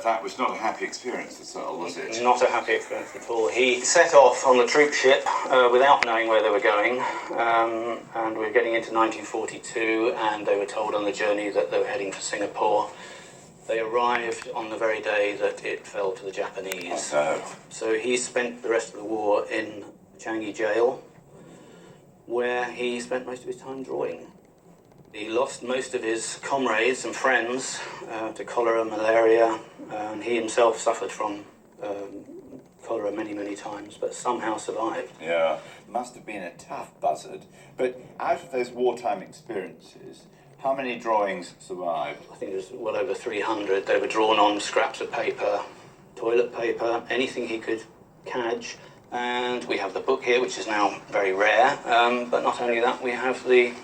That was not a happy experience for Searle, was it? Not a happy experience at all. He set off on the troop ship without knowing where they were going, and we were getting into 1942, and they were told on the journey that they were heading for Singapore. They arrived on the very day that it fell to the Japanese. Oh, no. So he spent the rest of the war in Changi jail, where he spent most of his time drawing. He lost most of his comrades and friends to cholera, malaria, and he himself suffered from cholera many, many times, but somehow survived. Yeah, must have been a tough buzzard. But out of those wartime experiences, how many drawings survived? I think it was well over 300. They were drawn on scraps of paper, toilet paper, anything he could catch. And we have the book here, which is now very rare. But not only that, we have the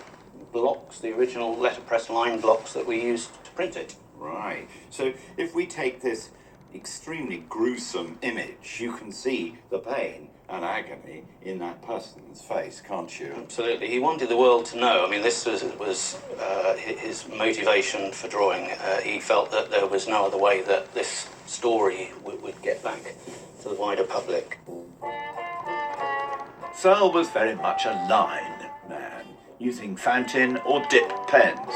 blocks, the original letterpress line blocks that we used to print it. Right. So if we take this extremely gruesome image, you can see the pain and agony in that person's face, can't you? Absolutely. He wanted the world to know. I mean, this was his motivation for drawing. He felt that there was no other way that this story would get back to the wider public. Searle was very much a line man, using fountain or dip pens.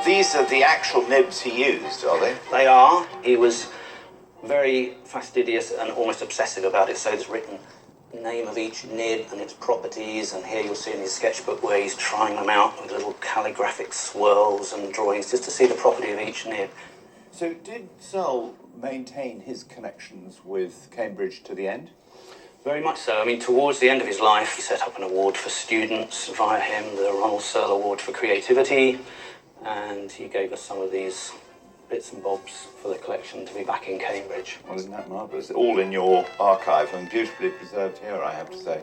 These are the actual nibs he used, are they? They are. He was very fastidious and almost obsessive about it, so there's written the name of each nib and its properties, and here you'll see in his sketchbook where he's trying them out with little calligraphic swirls and drawings just to see the property of each nib. So did Searle maintain his connections with Cambridge to the end? Very much so. I mean, towards the end of his life, he set up an award for students via him, the Ronald Searle Award for Creativity, and he gave us some of these bits and bobs for the collection to be back in Cambridge. Well, isn't that marvellous? All in your archive and beautifully preserved here, I have to say.